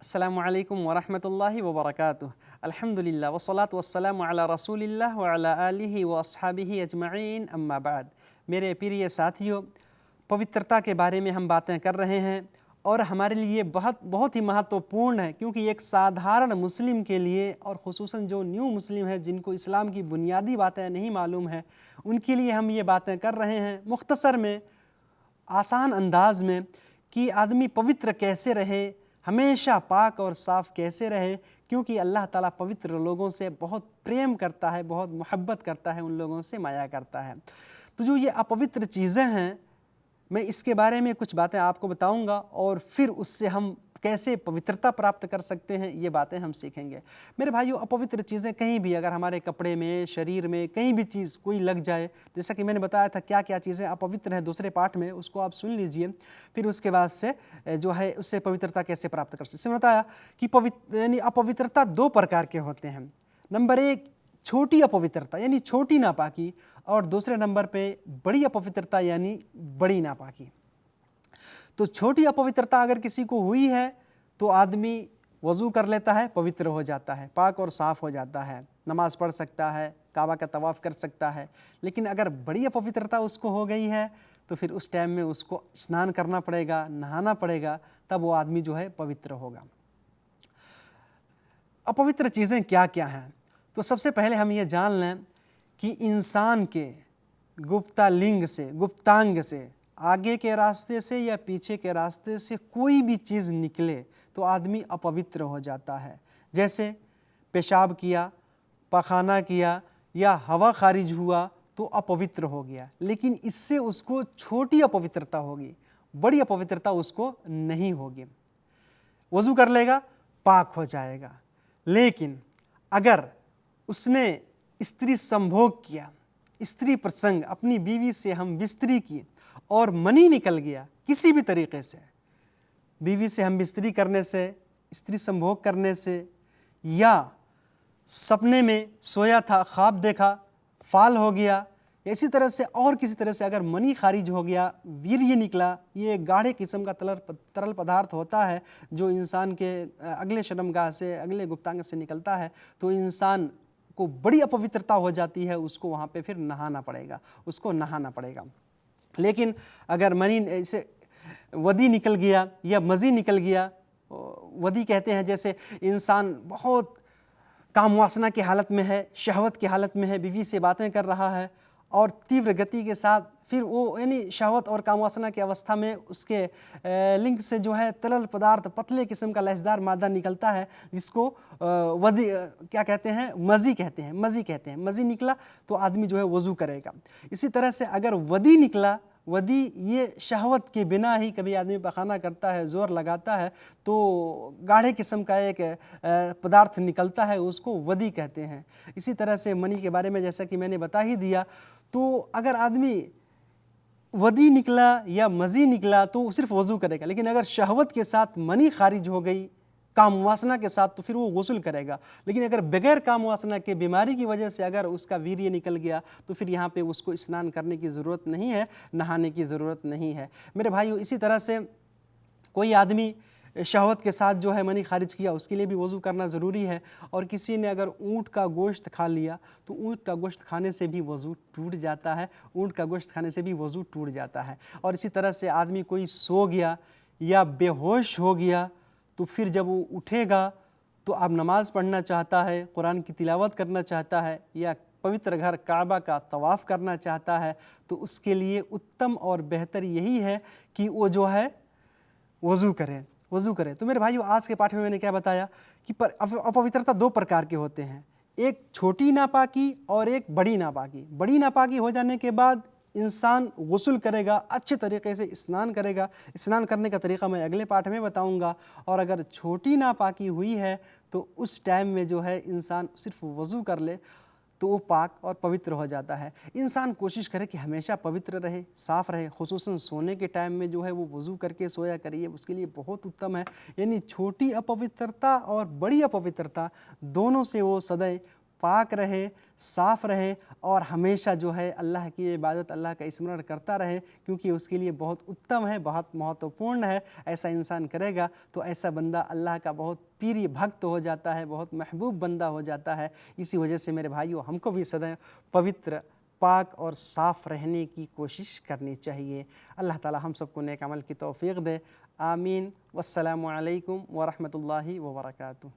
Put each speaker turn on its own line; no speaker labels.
अस्सलामु अलैकुम वरहमतुल्लाहि वबरकातुह। अल्हम्दुलिल्लाह वस्सलातु वस्सलामु अला रसूलिल्लाह व अला आलिहि व अस्हाबिहि अजमईन, अम्मा बाद। मेरे प्रिय साथियों, पवित्रता के बारे में हम बातें कर रहे हैं और हमारे लिए बहुत बहुत ही महत्वपूर्ण है, क्योंकि एक साधारण मुस्लिम के लिए और ख़ुसूसन जो न्यू मुस्लिम है, जिनको इस्लाम की बुनियादी बातें नहीं मालूम है, उनके लिए हम ये बातें कर रहे हैं मुख्तसर में, आसान अंदाज में, कि आदमी पवित्र कैसे रहे, हमेशा पाक और साफ़ कैसे रहे। क्योंकि अल्लाह ताला पवित्र लोगों से बहुत प्रेम करता है, बहुत मोहब्बत करता है, उन लोगों से माया करता है। तो जो ये अपवित्र चीज़ें हैं, मैं इसके बारे में कुछ बातें आपको बताऊंगा और फिर उससे हम कैसे पवित्रता प्राप्त कर सकते हैं, ये बातें हम सीखेंगे। मेरे भाइयों, अपवित्र चीज़ें कहीं भी, अगर हमारे कपड़े में, शरीर में, कहीं भी चीज़ कोई लग जाए, जैसा कि मैंने बताया था क्या क्या चीज़ें अपवित्र हैं दूसरे पाठ में, उसको आप सुन लीजिए, फिर उसके बाद से जो है उससे पवित्रता कैसे प्राप्त कर सकते हैं। मैंने बताया कि यानी अपवित्रता दो प्रकार के होते हैं। नंबर एक, छोटी अपवित्रता यानी छोटी नापाकी, और दूसरे नंबर पे बड़ी अपवित्रता यानी बड़ी नापाकी। तो छोटी अपवित्रता अगर किसी को हुई है तो आदमी वज़ू कर लेता है, पवित्र हो जाता है, पाक और साफ़ हो जाता है, नमाज़ पढ़ सकता है, काबा का तवाफ़ कर सकता है। लेकिन अगर बड़ी अपवित्रता उसको हो गई है तो फिर उस टाइम में उसको स्नान करना पड़ेगा, नहाना पड़ेगा, तब वो आदमी जो है पवित्र होगा। अपवित्र चीज़ें क्या क्या हैं? तो सबसे पहले हम ये जान लें कि इंसान के गुप्तालिंग से, गुप्तांग से, आगे के रास्ते से या पीछे के रास्ते से कोई भी चीज़ निकले तो आदमी अपवित्र हो जाता है। जैसे पेशाब किया, पखाना किया या हवा खारिज हुआ तो अपवित्र हो गया, लेकिन इससे उसको छोटी अपवित्रता होगी, बड़ी अपवित्रता उसको नहीं होगी। वज़ू कर लेगा, पाक हो जाएगा। लेकिन अगर उसने स्त्री संभोग किया, स्त्री प्रसंग, अपनी बीवी से हम बिस्तरी की और मनी निकल गया किसी भी तरीके से, बीवी से हम बिस्तरी करने से, स्त्री संभोग करने से, या सपने में सोया था, ख्वाब देखा, फाल हो गया, इसी तरह से और किसी तरह से अगर मनी खारिज हो गया, वीर्य निकला, ये गाढ़े किस्म का तरल पदार्थ होता है जो इंसान के अगले शर्मगाह से, अगले गुप्तांग से निकलता है, तो इंसान को बड़ी अपवित्रता हो जाती है, उसको वहाँ पे फिर नहाना पड़ेगा, उसको नहाना पड़ेगा। लेकिन अगर मनी ऐसे वदी निकल गया या मज़ी निकल गया, वदी कहते हैं जैसे इंसान बहुत काम वासना की हालत में है, शहवत की हालत में है, बीवी से बातें कर रहा है और तीव्र गति के साथ फिर वो यानी शहवत और काम वासना की अवस्था में उसके लिंग से जो है तरल पदार्थ, पतले किस्म का लहसदार मादा निकलता है, जिसको वदी क्या कहते हैं, मज़ी कहते हैं, मज़ी कहते हैं। मज़ी निकला तो आदमी जो है वज़ू करेगा। इसी तरह से अगर वदी निकला, वदी ये शहवत के बिना ही कभी आदमी पखाना करता है, ज़ोर लगाता है तो गाढ़े किस्म का एक पदार्थ निकलता है, उसको वदी कहते हैं। इसी तरह से मनी के बारे में जैसा कि मैंने बता ही दिया, तो अगर आदमी वदी निकला या मज़ी निकला तो सिर्फ वज़ू करेगा, लेकिन अगर शहवत के साथ मनी खारिज हो गई, काम वासना के साथ, तो फिर वो गुस्ल करेगा। लेकिन अगर बगैर काम वासना के बीमारी की वजह से अगर उसका वीर्य निकल गया तो फिर यहाँ पे उसको स्नान करने की ज़रूरत नहीं है, नहाने की ज़रूरत नहीं है। मेरे भाइयों, इसी तरह से कोई आदमी शहवत के साथ जो है मनी खारिज किया, उसके लिए भी वज़ू करना ज़रूरी है। और किसी ने अगर ऊँट का गोश्त खा लिया तो ऊँट का गोश्त खाने से भी वज़ू टूट जाता है, ऊँट का गोश्त खाने से भी वज़ू टूट जाता है। और इसी तरह से आदमी कोई सो गया या बेहोश हो गया तो फिर जब वो उठेगा तो अब नमाज़ पढ़ना चाहता है, कुरान की तिलावत करना चाहता है या पवित्र घर काबा का तवाफ़ करना चाहता है, तो उसके लिए उत्तम और बेहतर यही है कि वो जो है वज़ू करें, वज़ू करें। तो मेरे भाइयों, आज के पाठ में मैंने क्या बताया कि अपवित्रता दो प्रकार के होते हैं, एक छोटी नापाकी और एक बड़ी नापाकी। बड़ी नापाकी हो जाने के बाद इंसान गुस्ल करेगा, अच्छे तरीके से स्नान करेगा। स्नान करने का तरीक़ा मैं अगले पाठ में बताऊंगा। और अगर छोटी नापाकी हुई है तो उस टाइम में जो है इंसान सिर्फ वज़ू कर ले तो वो पाक और पवित्र हो जाता है। इंसान कोशिश करे कि हमेशा पवित्र रहे, साफ़ रहे, खुसूसन सोने के टाइम में जो है वो वज़ू करके सोया करिए, उसके लिए बहुत उत्तम है। यानी छोटी अपवित्रता और बड़ी अपवित्रता दोनों से वो सदैव पाक रहे, साफ़ रहे और हमेशा जो है अल्लाह की इबादत, अल्लाह का स्मरण करता रहे, क्योंकि उसके लिए बहुत उत्तम है, बहुत महत्वपूर्ण है। ऐसा इंसान करेगा तो ऐसा बंदा अल्लाह का बहुत प्रिय भक्त हो जाता है, बहुत महबूब बंदा हो जाता है। इसी वजह से मेरे भाइयों, हमको भी सदैव पवित्र, पाक और साफ़ रहने की कोशिश करनी चाहिए। अल्लाह ताला हम सबको नेक अमल की तौफ़ीक़ दे। आमीन। वस्सलामु अलैकुम व रहमतुल्लाहि व बरकातुहू।